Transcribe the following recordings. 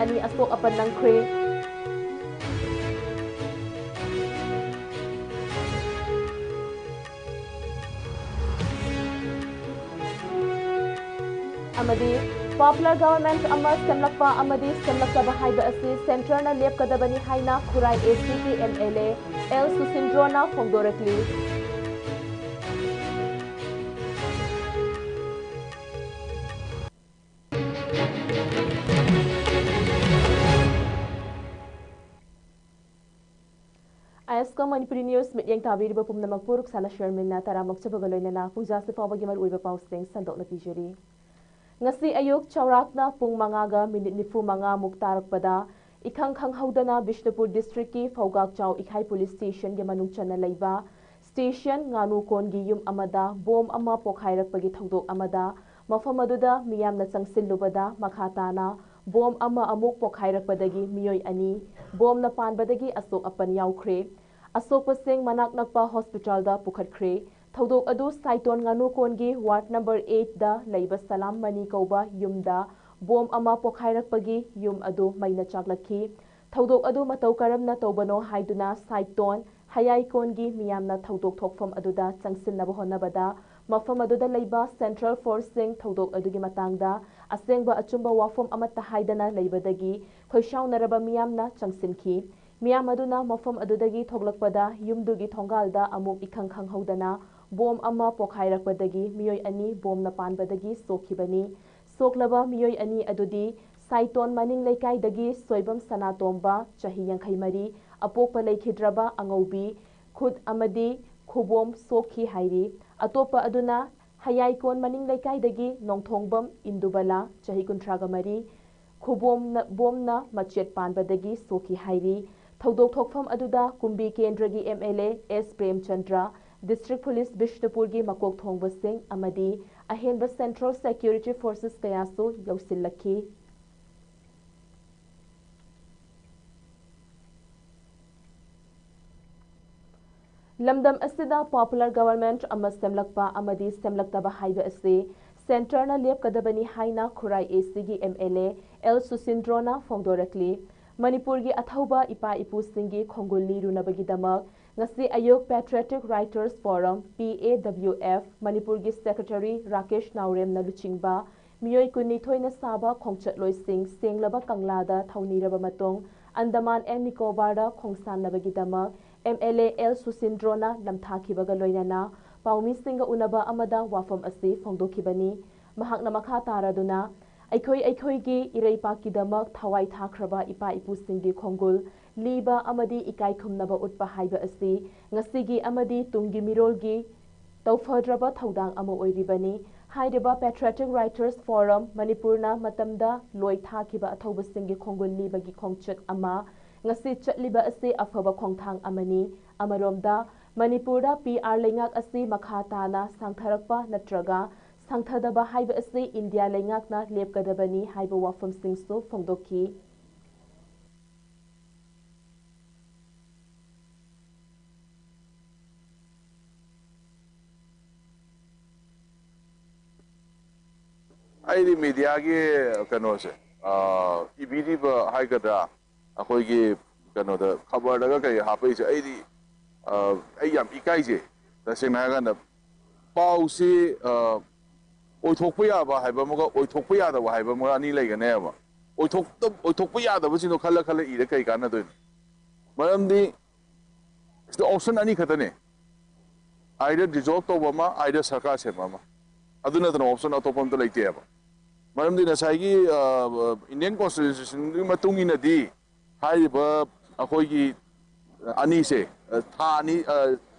ani asok apan nangkre amadi popular government ama semlakpa amadi semlaktaba haiba asi center na lepkadabani haina khurai ACK MLA L Susindrona phongdorakli ISCOM Manipuri News mityeng tabiriba pumnamak puruk sala sherminna taramak chabagaloinana pungja se pawbagi mar uiba pausting sandokna pijeri ngasi ayuk chawrakna pung mangaga minute nifu manga muktarakpada ikhang khang haudana Bishnupur district ki Phogak Chaw Ikhai police station ge manung chana leiba station nganu kon gi yum amada bom ama pokhairakpagi thodok amada mafam aduda miyamna changsinlubada makhatana bom ama amuk pokhairakpadagi miyoi ani bom na panbadagi asok apan yaukhre asok pasing manak nakpa hospital da pukhatkhre thodok adu saiton nganu kongi ward number 8 da leiba salam mani kauba yumda bom ama pokhairakpagi yum adu maina chaklakhi thodok adu matau karamna tobano haiduna saiton hayai kongi miyamna thodok thokfam aduda changsinnaba honabada mafam aduda leiba central forcing thodok adugi matangda asengba achumba wafam amata haidana leibadagi khoishaunaraba miyamna changsinki miyam aduna mafam adudagi thoglakpada yumdugi thongalda amuk ikhang khang haudana bom ama pokhairakpadagi miyoi ani bom na panbadagi sokhibani soklaba miyoi ani adudi saiton maning leikaidagi soibam sanatomba chahi yankhai mari apokpa leikhidraba angaubi khud amadi khubom sokhi hairi atopa aduna hayai kon maning leikaidagi nongthongbam indubala chahi kuntraga mari khubomna machet panbadagi sokhi hairi thodok thokfam aduda kumbi kendragi MLA S Premchandra District Police Bishnupur gi makok thongba sing amadi ahenba Central Security Forces kayasu yausillakhi lamdam asida popular government ama semlakpa amadi semlaktaba haiba ase center na lepkadabani haina khurai ACG MLA L Susindrona phongdorakli Manipur gi athauba ipa ipu singi khongulli runabagidamak ngasi ayok Patriotic Writers Forum PAWF Manipur gi Secretary Rakesh Naurem na luchingba miyoi kunni thoina saba khongchatloi sing senglaba kanglada thauniraba matong Andaman and Nicobar da khongsannabagidamak MLA L Susindrona lamthakibaga loinana paumi singa unaba amada wafam asi phongdokhibani mahakna makha taraduna aikhoi gi ireipakidamak thawai thakraba ipa ipu singi khongul liba amadi ikai khumnaba utpa haiba asi ngasigi amadi tungi mirolgi tawfadraba thaudang ama oiribani haideba Patriotic Writers Forum Manipurna matamda loi thakiba athauba singi khongul libagi khongchat ama ngasi chatliba ase afaba khongthang amani amaromda Manipurda PR lengak ase makhatana sangtharakpa natraga sangthadaba haiba ase India lengakna lepkadabani haiba wafam singsu phongdokhi aidi media ge kano se ibidi ba haigada akoi ge kano da khabar daga kai hapai se aidi ai yam ikai je da sena ga na pau se oithokpa ya ba haiba moga oithokpa ya da haiba moga ani lai ga ne ba oithokpa ya da ba sino khala khala ire kai kana do maramdi the option ani khata ne either dissolve to ba ma either sarkar se ma aduna the option atopam to laite ba maramdi na sai gi Indian constitution gi matungi na di haiba akoi gi ani se tha ani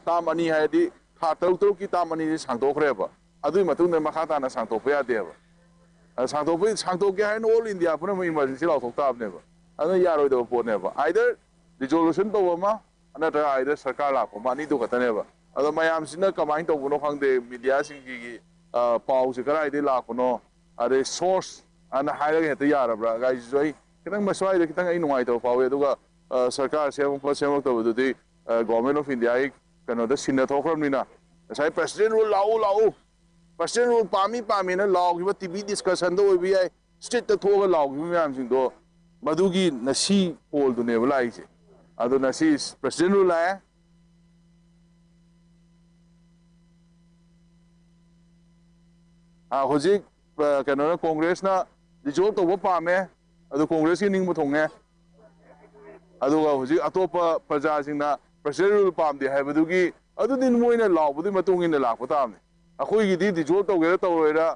tam ani hai di tha tau ki tam ani sangdokre ba adui matung na makata na sangtokpa ya de ba sangtokge hai all India puna emergency law thokta abne ba adu yaroi do po ne ba either resolution to ma another either sarkar la ko mani do kata ne ba adu mayam sina kamai to buno khangde media sing gi pau se karai de la ko no are source ana haira ge ta yarabra gai joi kitang maswai de kitang ai nuai to pau aduga sarkar se to du di government of India ai kano da sinna thokram ni na sai president will lau President will pami na law ki TV discussion do bi ai state to thoga law ki myam sing do मधुगी नसी पोल दुने बुलाइसे अदो नसी president rule आए होजिक कनो कांग्रेस ना dissolve तब पामे अदो कांग्रेस की निंग मुथोंगे अदुगा होजिक अतोप प्रजासिंगना प्रेसिडेंट रूल पामदे हाइबदुगी अदुदि मोइना लावबदि मतुंगिना लाखो तामने अखोइगिदि डिजोल्व तौगेरा तौरोइरा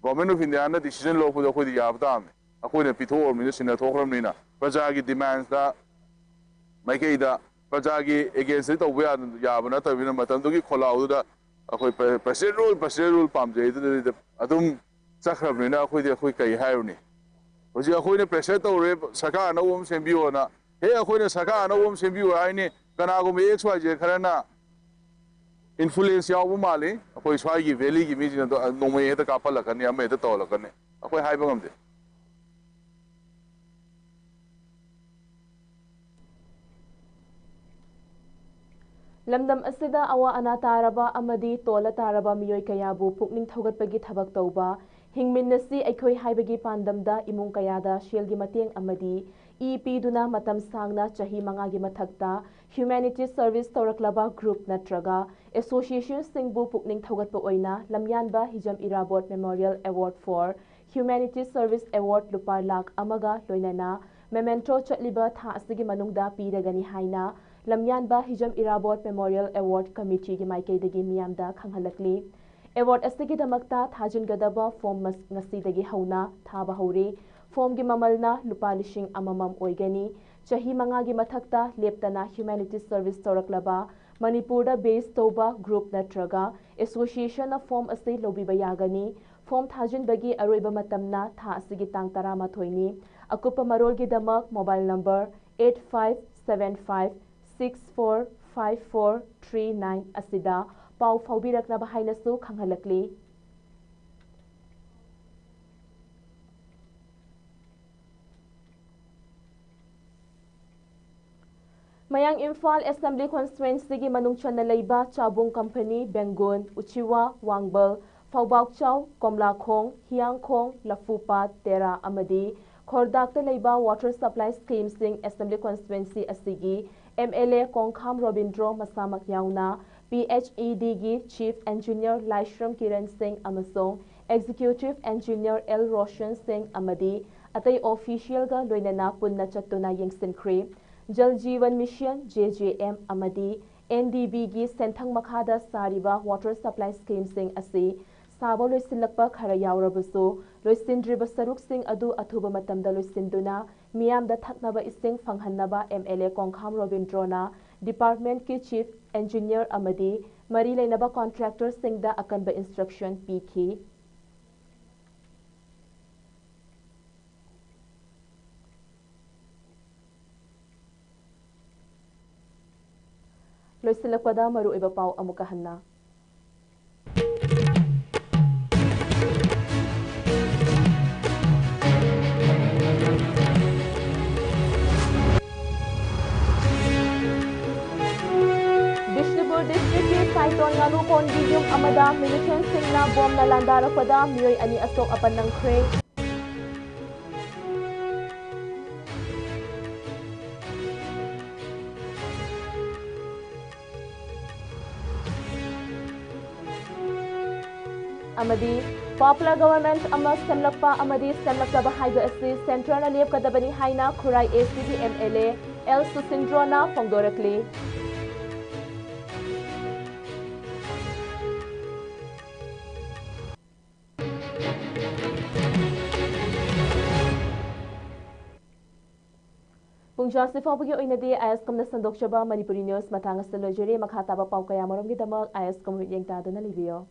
गवर्नमेंट ऑफ इंडिया ना डिसीजन लौबदो अखोइदि याब तामने अखोइना पिथोरमिना सिना थोखरमिना प्रजागी डिमांड्स दा माइकेदा प्रजागी एगेंस्ट तौब याब नतबिना मतंदुगी खोलाउदा अखोइ प्रेसिडेंट रूल पामजे अदुम चखरबनिना अखोइदि अखोइ कई हाइरुनी होजी अखोइना प्रेशर तौरे सरकार अनौम सेम्बियोना हे अखोइना सरकार अनौम सेम्बियो हाइने कनागुम एक्स वाई जे खरना इन्फ्लुएंस याव माले अखोइ स्वाइगी वैली की मीजिना नोमे हेता कापलकने अमे हेता तौलकने अखोइ हाइबा ngamde lamdam asida awa ana taraba amadi tola taraba miyoi kayabu pukning thogatpagi thabak tauba hingminnasi aikhoi haibagi pandamda imung kayada shelgi mateng amadi EP duna matam sangna chahi mangagi mathakta humanity service toraklaba group natraga association singbu pukning thogatpa oina lamyanba hijam irabot memorial award for humanity service award lupa lakh amaga loinana memento chatliba tha asigi manungda piragani haina lamyanba hijam irabot memorial award committee gi maikaidagi miyamda khanghalakli award asigi damakta thajingadaba form ngasidagi hauna thaba hore form gi mamalna lupa lishing amamam oigani chahi manga gi mathakta leptana humanity service toraklaba manipurda base toba group natraga association of form ase lobiba yagani form thajinbagi aroiba matamna tha asigi tang 13 ni akupa marol gi damak mobile number 8575 645439 asida pau faubirakna bahainasu khanghalakli Mayang Imphal Assembly Constituency gi manungchan na leiba Chabung Company Bengun Uchiwa Wangbal Faubakchau Komlakhong Hiangkhong Lafupat Tera amadi Khordakta leiba Water Supply Scheme Sing Assembly Constituency asigi MLA Kongkham Robindro Masamak Yauna PHED gi Chief Engineer Laishram Kiran Singh amasong Executive Engineer L Roshan Singh amadi atai official ga loinana punna chattuna yengsinkhre Jal Jeevan Mission JJM amadi NDB gi senthang makhada sariba water supply scheme sing asi sabo loisilakpa khara yaurabusu loisindriba saruk sing adu athuba matamda loisinduna miyamda thaknaba ising fanghannaba MLA Kongkham Robindrona department ki chief engineer amadi mari leinaba contractor singda akanba instruction pikhi loisilakpada maru iba pau amukahanna Saiton nganu kondium amada militant singna bom na landara pada miyoy ani asok apan ng kre amadi popular government ama semlakpa amadi semlakpa bahaiga asi central na liep kadabani haina khurai ACD MLA L Susindrona Fongdorakli Pungjasi fawbagi oinadi ISCOM na sandok chaba Manipuri News matanga sa lojeri makhataba pau kaya morong gidamak ISCOM yengta dona libiyo